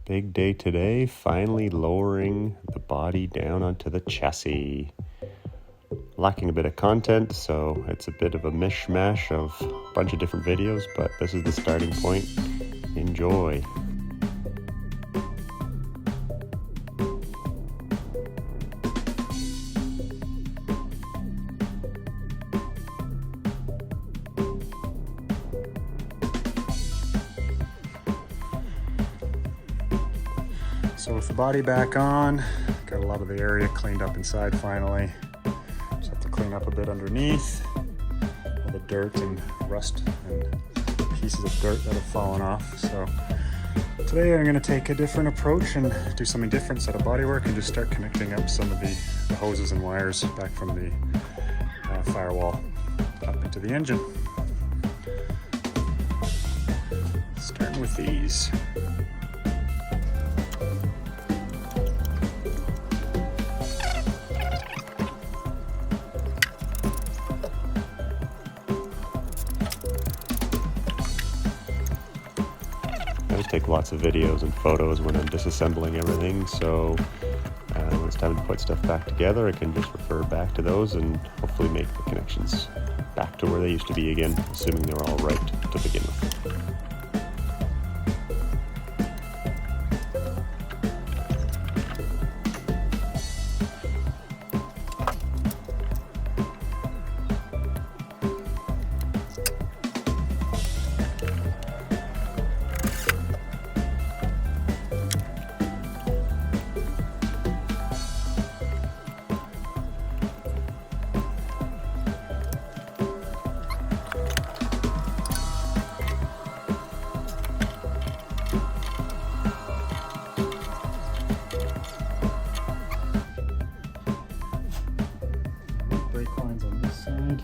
Big day today, finally lowering the body down onto the chassis. Lacking a bit of content, so it's a bit of a mishmash of a bunch of different videos, but this is the starting point. Enjoy. So with the body back on, got a lot of the area cleaned up inside finally. Just have to clean up a bit underneath, all the dirt and rust and pieces of dirt that have fallen off. So today I'm going to take a different approach and do something different, set of bodywork, and just start connecting up some of the hoses and wires back from the firewall up into the engine. Starting with these. I always take lots of videos and photos when I'm disassembling everything, so when it's time to put stuff back together, I can just refer back to those and hopefully make the connections back to where they used to be again, assuming they're all right to begin with. Brake lines on this side.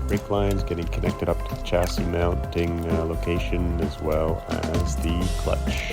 Brake lines getting connected up to the chassis mounting location, as well as the clutch.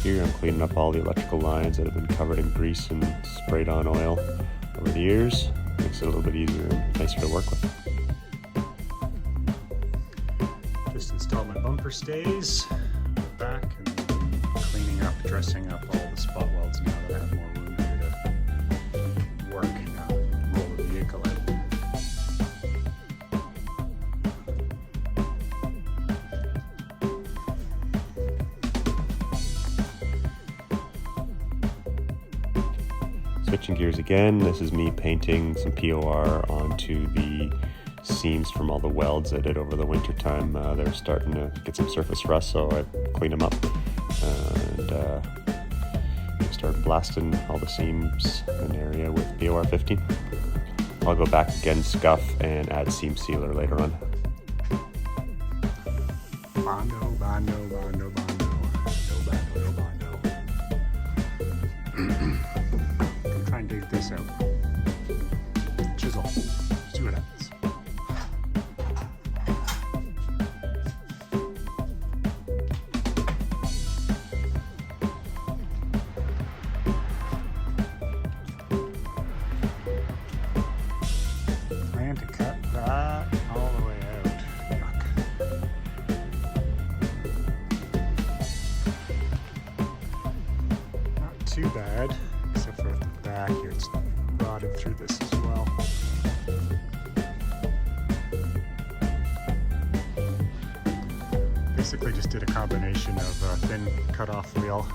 Here I'm cleaning up all the electrical lines that have been covered in grease and sprayed on oil over the years. Makes it a little bit easier and nicer to work with. Just installed my bumper stays back and cleaning up, dressing up all the spot welds now that I have more room here to work and roll the vehicle out. Switching gears again, this is me painting some POR onto the seams from all the welds I did over the winter time. They're starting to get some surface rust, so I cleaned them up and start blasting all the seams in the area with POR 15. I'll go back again, scuff, and add seam sealer later on. Bondo, bondo, bondo, bondo, no bondo, no bondo. Try and dig this out. Chisel. See what happens. Plan to cut that all the way out. Yuck. Not too bad, except for at the back here. It's rotted through this as well. Basically just did a combination of thin cut-off wheel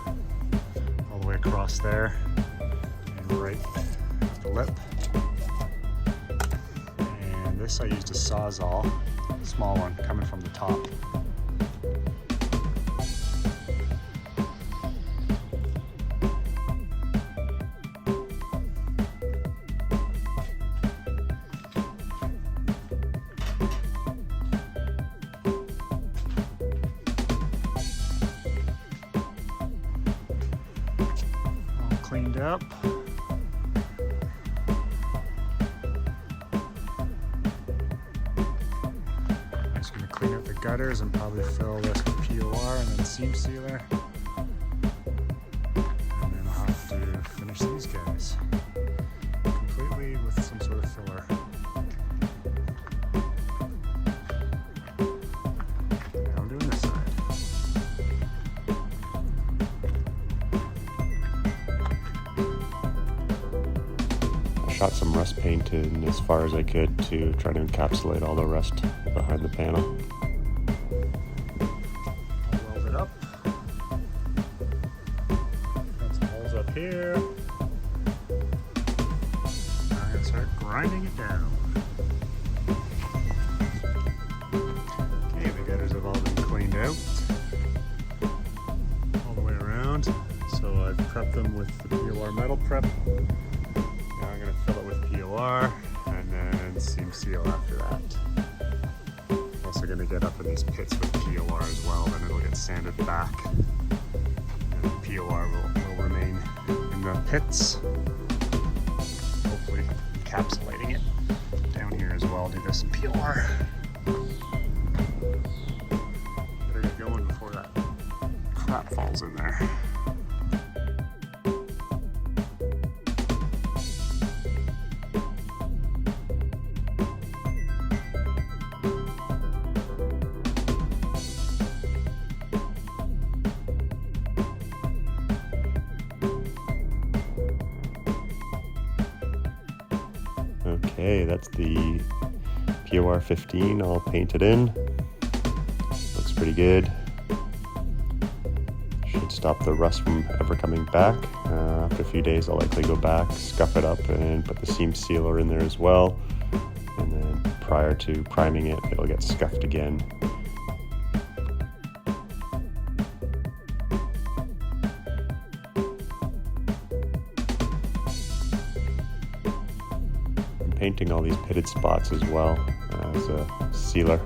all the way across there and right at the lip. And this I used a Sawzall, small one, coming from the top. cleaned up. I'm just going to clean up the gutters and probably fill this with POR and then seam sealer. And then I'll have to finish these guys completely with some sort of filler. Now I'm doing this side. Shot some rust paint in as far as I could to try to encapsulate all the rust behind the panel. I'll weld it up. Got some holes up here. Now I'm going to start grinding it down. Okay, the gutters have all been cleaned out all the way around. So I've prepped them with the POR metal prep. Now I'm going to fill it with POR and then seam seal after that. I'm also going to get up in these pits with POR as well, then it'll get sanded back. And the POR will remain in the pits, hopefully encapsulating it down here as well. Do this POR. Better get going before that crap falls in there. Okay, that's the POR 15 all painted in. Looks pretty good. Should stop the rust from ever coming back. After a few days I'll likely go back, scuff it up and put the seam sealer in there as well. And then prior to priming it, it'll get scuffed again. Painting all these pitted spots as well as a sealer.